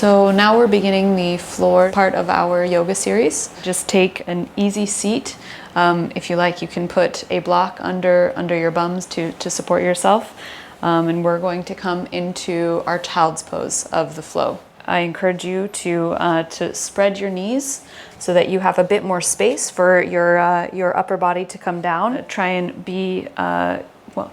So now we're beginning the floor part of our yoga series. Just take an easy seat. If you like, you can put a block under your bums to support yourself. And we're going to come into our child's pose of the flow. I encourage you to spread your knees so that you have a bit more space for your upper body to come down. Try and be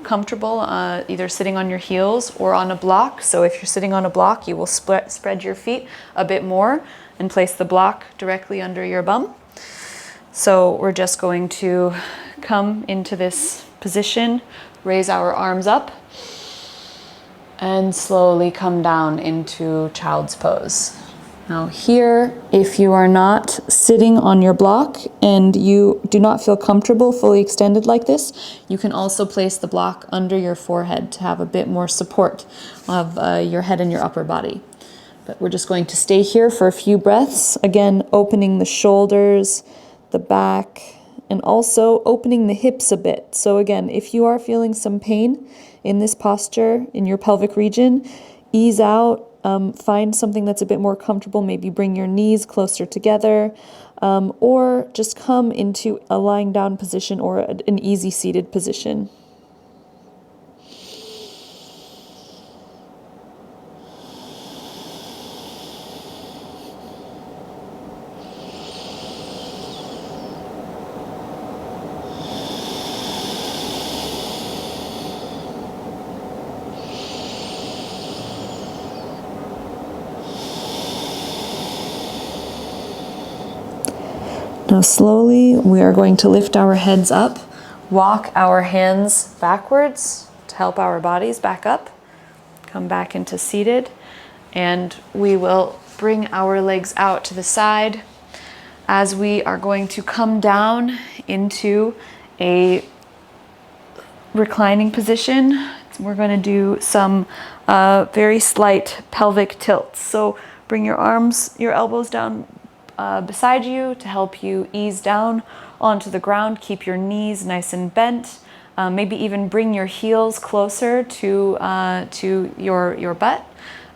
comfortable either sitting on your heels or on a block. So if you're sitting on a block, you will spread your feet a bit more and place the block directly under your bum. So we're just going to come into this position, raise our arms up, and slowly come down into child's pose. Now here, if you are not sitting on your block and you do not feel comfortable fully extended like this, you can also place the block under your forehead to have a bit more support of your head and your upper body. But we're just going to stay here for a few breaths. Again, opening the shoulders, the back, and also opening the hips a bit. So again, if you are feeling some pain in this posture, in your pelvic region, ease out. Find something that's a bit more comfortable. Maybe bring your knees closer together, or just come into a lying down position or an easy seated position. Now slowly we are going to lift our heads up, walk our hands backwards to help our bodies back up, come back into seated, and we will bring our legs out to the side as we are going to come down into a reclining position. We're going to do some very slight pelvic tilts. So bring your arms, your elbows down beside you to help you ease down onto the ground. Keep your knees nice and bent. Maybe even bring your heels closer to your butt,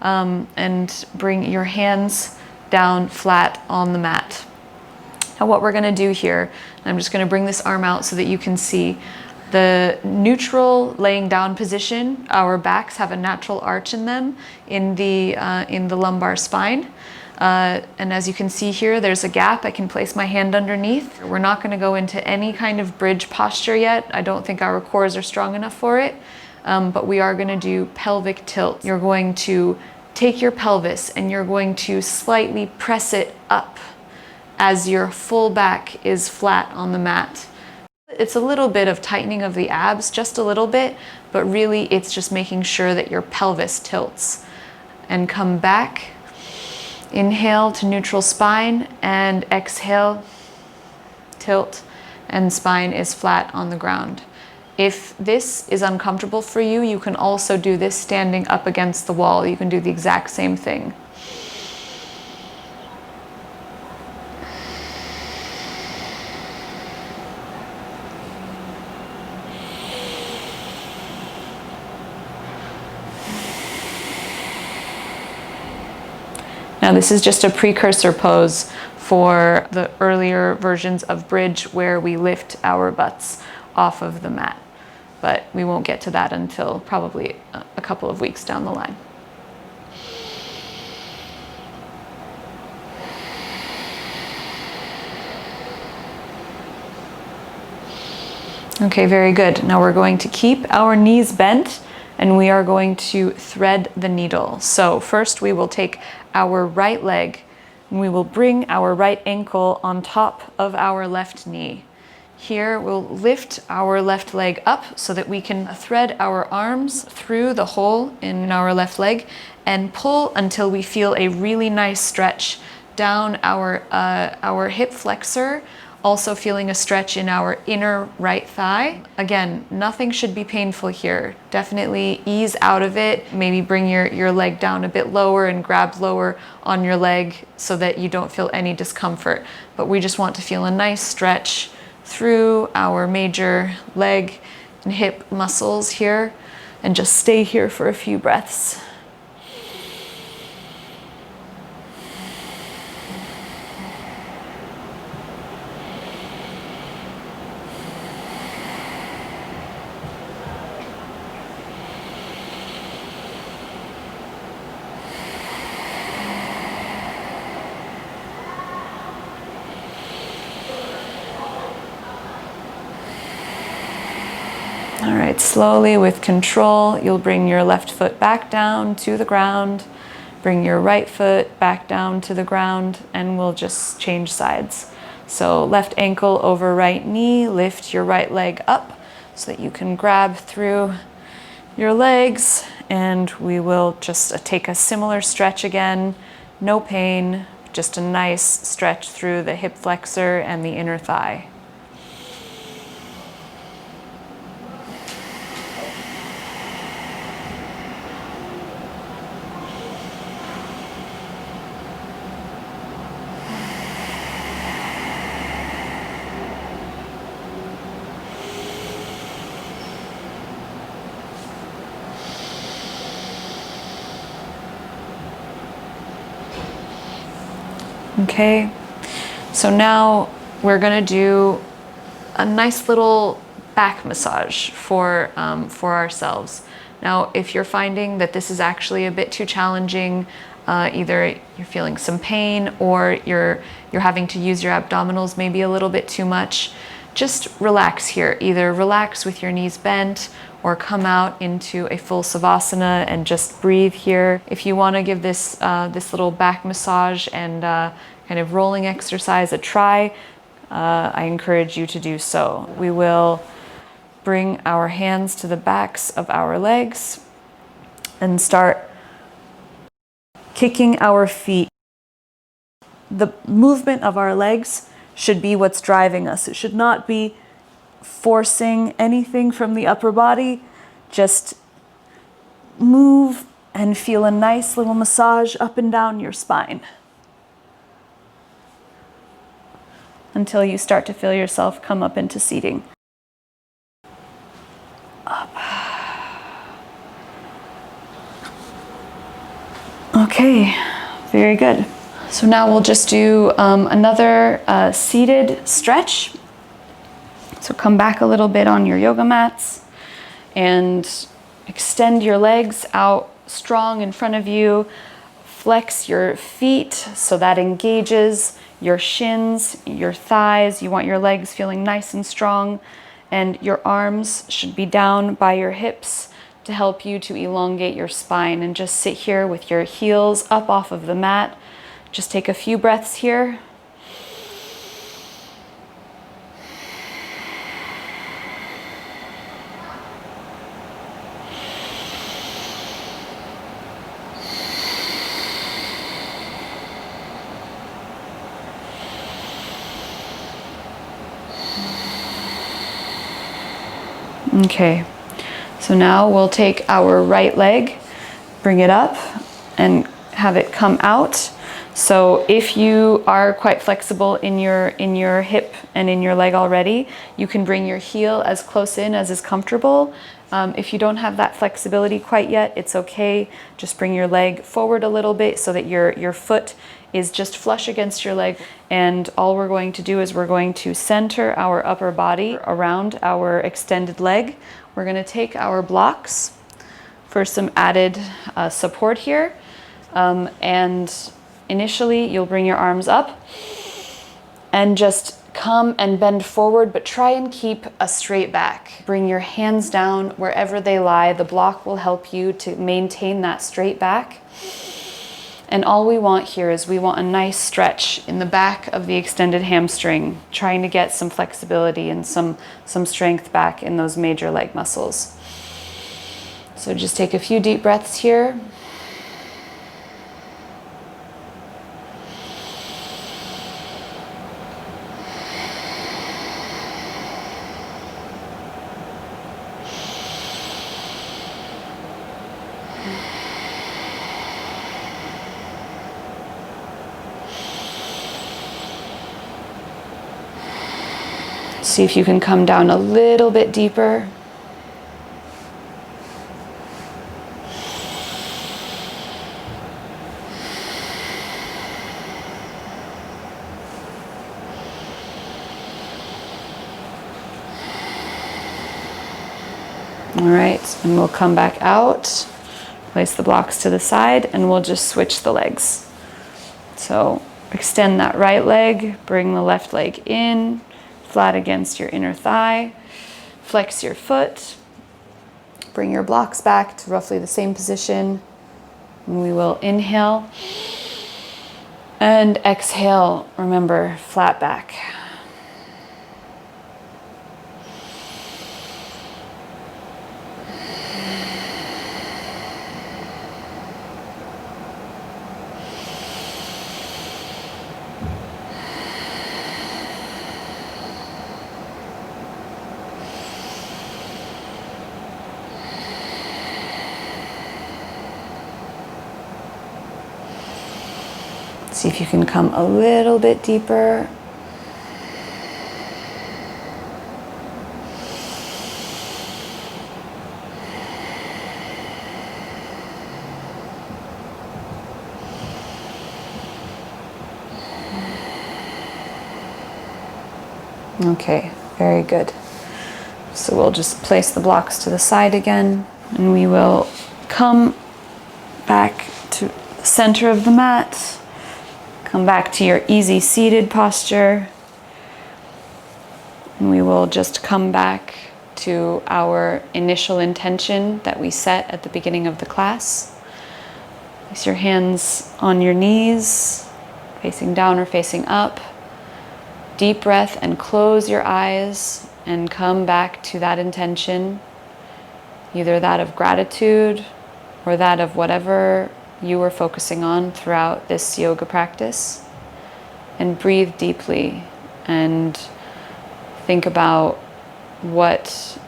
and bring your hands down flat on the mat. Now what we're going to do here, I'm just going to bring this arm out so that you can see the neutral laying down position. Our backs have a natural arch in them in the lumbar spine. And as you can see here, there's a gap. I can place my hand underneath. We're not going to go into any kind of bridge posture yet. I don't think our cores are strong enough for it, but we are going to do pelvic tilt. You're going to take your pelvis and you're going to slightly press it up as your full back is flat on the mat. It's a little bit of tightening of the abs, just a little bit, but really it's just making sure that your pelvis tilts. And come back. Inhale to neutral spine, and exhale, tilt, and spine is flat on the ground. If this is uncomfortable for you, you can also do this standing up against the wall. You can do the exact same thing. Now this is just a precursor pose for the earlier versions of bridge where we lift our butts off of the mat, but we won't get to that until probably a couple of weeks down the line. Okay, very good. Now we're going to keep our knees bent and we are going to thread the needle. So first we will take our right leg and we will bring our right ankle on top of our left knee. Here we'll lift our left leg up so that we can thread our arms through the hole in our left leg and pull until we feel a really nice stretch down our hip flexor, also feeling a stretch in our inner right thigh. Again, nothing should be painful here. Definitely ease out of it. Maybe bring your leg down a bit lower and grab lower on your leg so that you don't feel any discomfort. But we just want to feel a nice stretch through our major leg and hip muscles here, and just stay here for a few breaths. slowly, with control, you'll bring your left foot back down to the ground, bring your right foot back down to the ground, and we'll just change sides. So left ankle over right knee, lift your right leg up so that you can grab through your legs, and we will just take a similar stretch again. No pain, just a nice stretch through the hip flexor and the inner thigh. Okay, so now we're gonna do a nice little back massage for ourselves. Now, if you're finding that this is actually a bit too challenging, either you're feeling some pain or you're having to use your abdominals maybe a little bit too much, just relax here. Either relax with your knees bent or come out into a full savasana and just breathe here. If you want to give this this little back massage and kind of rolling exercise a try, I encourage you to do so. We will bring our hands to the backs of our legs and start kicking our feet. The movement of our legs should be what's driving us. It should not be forcing anything from the upper body. Just move and feel a nice little massage up and down your spine until you start to feel yourself come up into seating. Up. Okay, very good. So now we'll just do another seated stretch. So come back a little bit on your yoga mats and extend your legs out strong in front of you. Flex your feet so that engages your shins, your thighs. You want your legs feeling nice and strong, and your arms should be down by your hips to help you to elongate your spine. And just sit here with your heels up off of the mat. Just take a few breaths here. Okay, so now we'll take our right leg, bring it up, and have it come out. So if you are quite flexible in your hip and in your leg already, you can bring your heel as close in as is comfortable. If you don't have that flexibility quite yet, it's okay. Just bring your leg forward a little bit so that your foot is just flush against your leg. And all we're going to do is we're going to center our upper body around our extended leg. We're going to take our blocks for some added support here. And initially, you'll bring your arms up and just come and bend forward, but try and keep a straight back. Bring your hands down wherever they lie. The block will help you to maintain that straight back. And all we want here is we want a nice stretch in the back of the extended hamstring, trying to get some flexibility and some strength back in those major leg muscles. So just take a few deep breaths here. See if you can come down a little bit deeper. All right, and we'll come back out, place the blocks to the side, and we'll just switch the legs. So extend that right leg, bring the left leg in, flat against your inner thigh, flex your foot, Bring your blocks back to roughly the same position. And we will inhale and exhale. Remember, flat back. See if you can come a little bit deeper. Okay, very good. So we'll just place the blocks to the side again, and we will come back to the center of the mat. Come back to your easy seated posture. And we will just come back to our initial intention that we set at the beginning of the class. Place your hands on your knees, facing down or facing up. Deep breath and close your eyes and come back to that intention, either that of gratitude or that of whatever you were focusing on throughout this yoga practice. And breathe deeply and think about what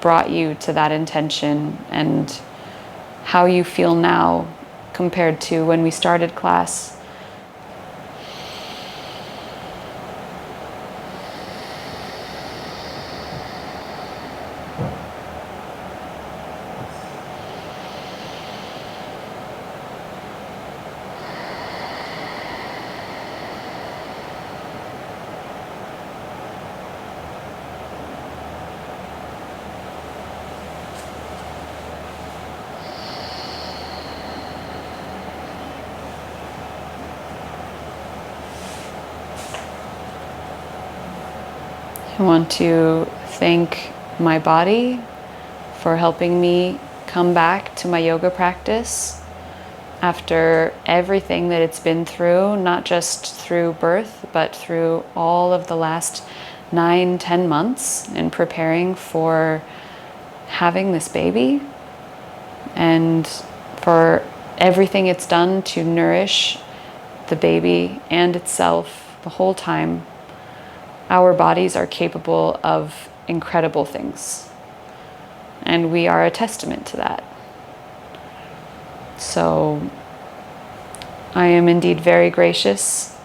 brought you to that intention and how you feel now compared to when we started class. I want to thank my body for helping me come back to my yoga practice after everything that it's been through, not just through birth, but through all of the last 9-10 months in preparing for having this baby, and for everything it's done to nourish the baby and itself the whole time. Our bodies are capable of incredible things, and we are a testament to that. So I am indeed very gracious,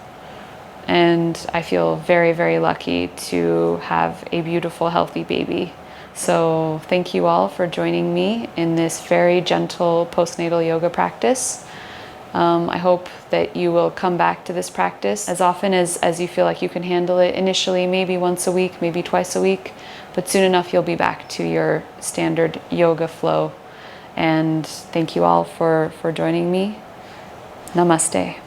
and I feel very, very lucky to have a beautiful, healthy baby. So thank you all for joining me in this very gentle postnatal yoga practice. I hope that you will come back to this practice as often as you feel like you can handle it. Initially, maybe once a week, maybe twice a week, but soon enough you'll be back to your standard yoga flow. And thank you all for joining me. Namaste.